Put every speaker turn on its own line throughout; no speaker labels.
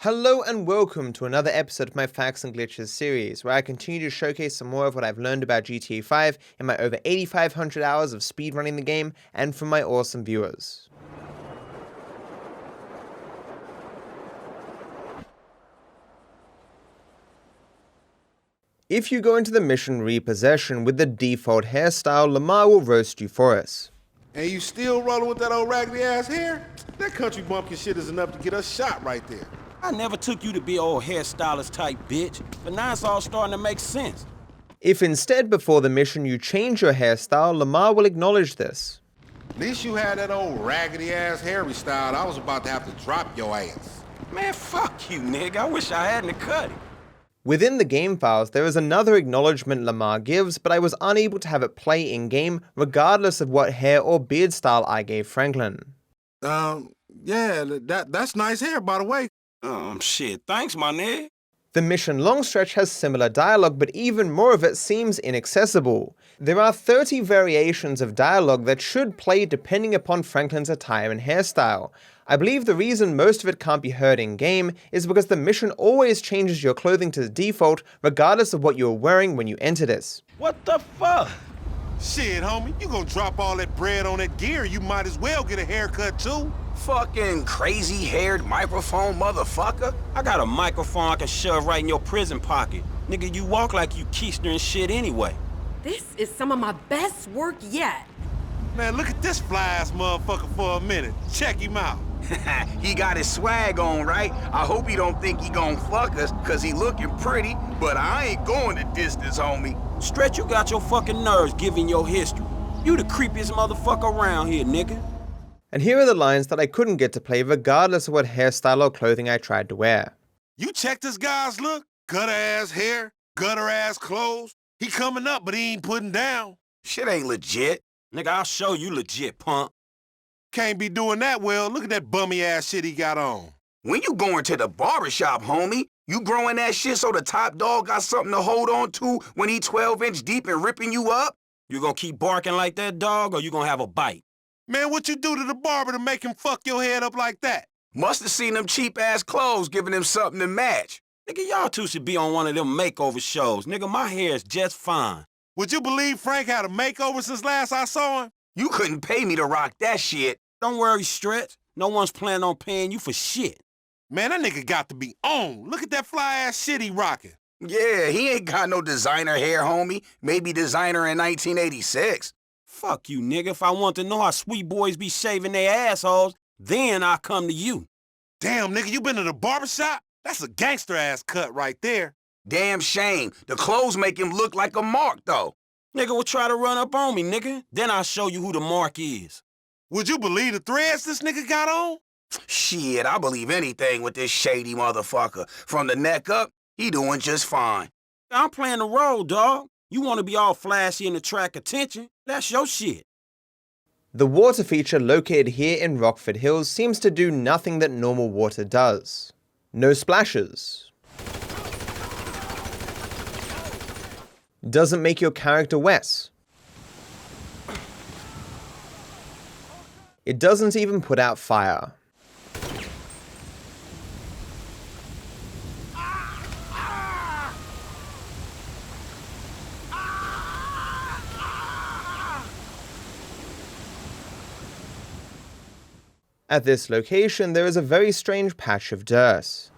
Hello and welcome to another episode of my Facts and Glitches series, where I continue to showcase some more of what I've learned about GTA 5 in my over 8,500 hours of speedrunning the game and from my awesome viewers. If you go into the mission Repossession with the default hairstyle, Lamar will roast you for it.
And you still rolling with that old raggedy ass hair? That country bumpkin shit is enough to get us shot right there.
I never took you to be old hairstylist type bitch, but now it's all starting to make sense.
If instead before the mission you change your hairstyle, Lamar will acknowledge this.
At least you had that old raggedy ass Harry style. I was about to have to drop your ass.
Man, fuck you, nigga. I wish I hadn't cut it.
Within the game files, there is another acknowledgement Lamar gives, but I was unable to have it play in-game regardless of what hair or beard style I gave Franklin.
Yeah, that's nice hair, by the way.
Shit, thanks, my nigga.
The mission long stretch has similar dialogue, but even more of it seems inaccessible. There are 30 variations of dialogue that should play depending upon Franklin's attire and hairstyle. I believe the reason most of it can't be heard in-game is because the mission always changes your clothing to the default regardless of what you were wearing when you entered it.
What the fuck?
Shit, homie, you gonna drop all that bread on that gear, you might as well get a haircut too.
Fucking crazy-haired microphone motherfucker. I got a microphone I can shove right in your prison pocket. Nigga, you walk like you keister and shit anyway.
This is some of my best work yet.
Man, look at this fly-ass motherfucker for a minute. Check him out.
He got his swag on, right? I hope he don't think he gon' fuck us, cause he looking pretty, but I ain't going the distance, homie.
Stretch, you got your fucking nerves giving your history. You the creepiest motherfucker around here, nigga.
And here are the lines that I couldn't get to play regardless of what hairstyle or clothing I tried to wear.
You check this guy's look? Gutter-ass hair, gutter-ass clothes. He coming up, but he ain't putting down.
Shit ain't legit.
Nigga, I'll show you legit, punk.
Can't be doing that well. Look at that bummy-ass shit he got on.
When you going to the barbershop, homie, you growing that shit so the top dog got something to hold on to when he 12-inch deep and ripping you up?
You gonna keep barking like that, dog, or you gonna have a bite?
Man, what you do to the barber to make him fuck your head up like that?
Must have seen them cheap-ass clothes giving him something to match.
Nigga, y'all two should be on one of them makeover shows. Nigga, my hair is just fine.
Would you believe Frank had a makeover since last I saw him?
You couldn't pay me to rock that shit.
Don't worry, Stretch. No one's planning on paying you for shit.
Man, that nigga got to be on. Look at that fly-ass shit he rocking.
Yeah, he ain't got no designer hair, homie. Maybe designer in 1986.
Fuck you, nigga. If I want to know how sweet boys be shaving their assholes, then I'll come to you.
Damn, nigga, you been to the barbershop? That's a gangster-ass cut right there.
Damn shame. The clothes make him look like a mark, though.
Nigga will try to run up on me, nigga. Then I'll show you who the mark is.
Would you believe the threads this nigga got on?
Shit, I believe anything with this shady motherfucker. From the neck up, he doing just fine.
I'm playing the role, dog. You want to be all flashy and attract attention? That's your shit.
The water feature located here in Rockford Hills seems to do nothing that normal water does. No splashes. Doesn't make your character wet. It doesn't even put out fire. At this location, there is a very strange patch of dirt.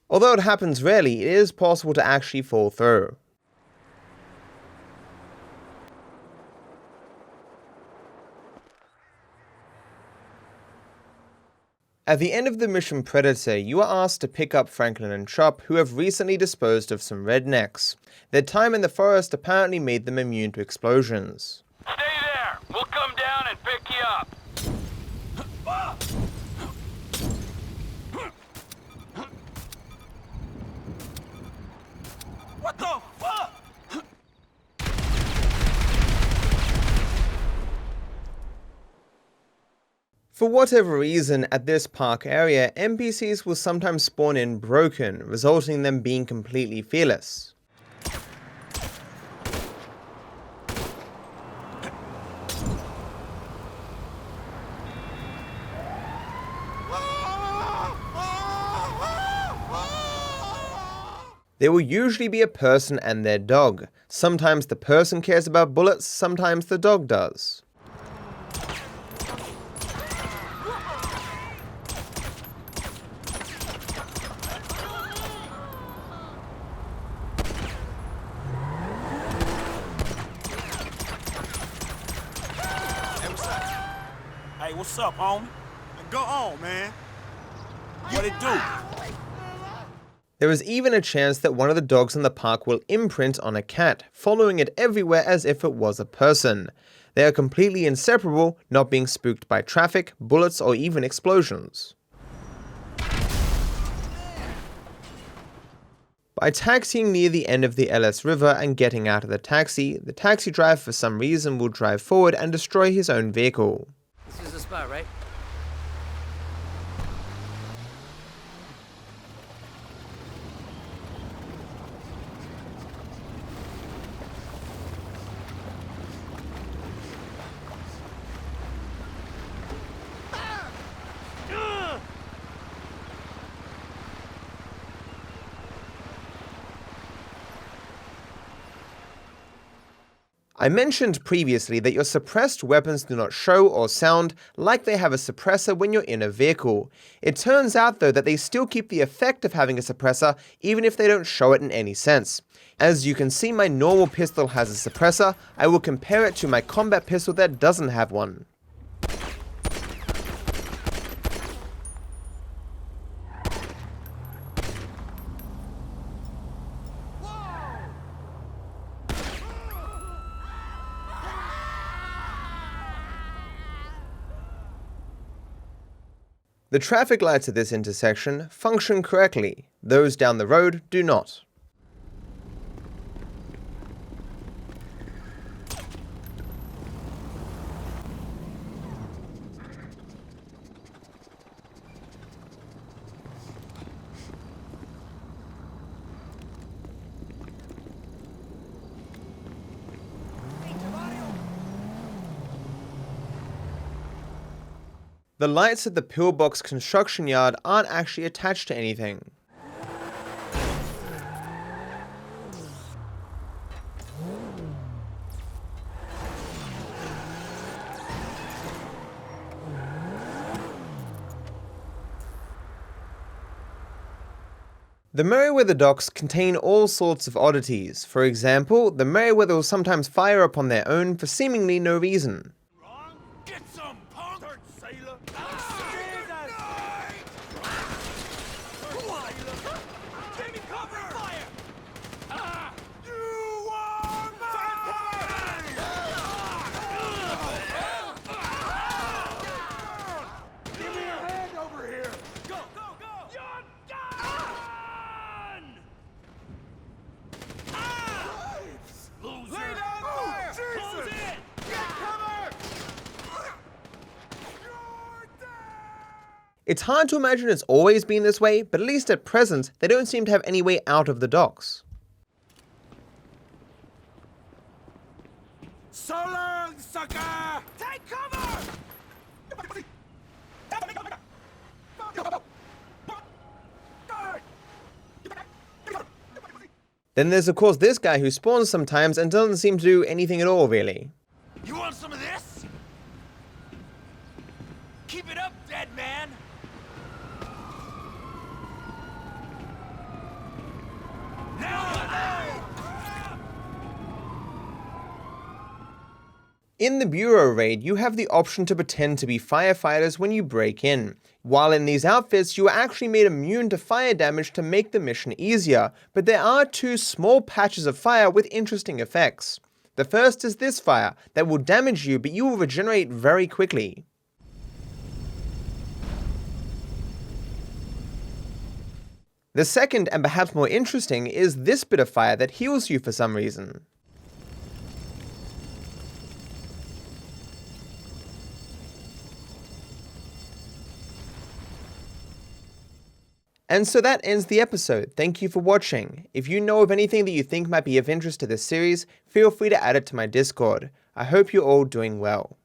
Although it happens rarely, it is possible to actually fall through. At the end of the mission Predator, you are asked to pick up Franklin and Chop, who have recently disposed of some rednecks. Their time in the forest apparently made them immune to explosions.
Stay there! We'll come down and pick you up!
What the
For whatever reason, at this park area, NPCs will sometimes spawn in broken, resulting in them being completely fearless. There will usually be a person and their dog. Sometimes the person cares about bullets, sometimes the dog does.
Hey, what's up, homie?
Go on, man.
What it do?
There is even a chance that one of the dogs in the park will imprint on a cat, following it everywhere as if it was a person. They are completely inseparable, not being spooked by traffic, bullets, or even explosions. By taxiing near the end of the LS River and getting out of the taxi driver for some reason will drive forward and destroy his own vehicle.
This is the spot, right?
I mentioned previously that your suppressed weapons do not show or sound like they have a suppressor when you're in a vehicle. It turns out though that they still keep the effect of having a suppressor even if they don't show it in any sense. As you can see, my normal pistol has a suppressor. I will compare it to my combat pistol that doesn't have one. The traffic lights at this intersection function correctly, those down the road do not. The lights at the pillbox construction yard aren't actually attached to anything. The Merryweather docks contain all sorts of oddities. For example, the Merryweather will sometimes fire upon their own for seemingly no reason.
Get some, punk! Sailor!
Give me cover! Fire!
You are mine! Give me a hand over here!
Go, go, go!
You're done!
Loser!
Lay down fire!
Close it!
Get cover! You're dead!
It's hard to imagine it's always been this way, but at least at present, they don't seem to have any way out of the docks.
So long, sucker!
Take cover!
Then there's of course this guy who spawns sometimes and doesn't seem to do anything at all really.
You want some of this? Keep it up, dead man!
In the Bureau raid, you have the option to pretend to be firefighters when you break in. While in these outfits, you are actually made immune to fire damage to make the mission easier, but there are two small patches of fire with interesting effects. The first is this fire, that will damage you but you will regenerate very quickly. The second, and perhaps more interesting, is this bit of fire that heals you for some reason. And so that ends the episode. Thank you for watching. If you know of anything that you think might be of interest to this series, feel free to add it to my Discord. I hope you're all doing well.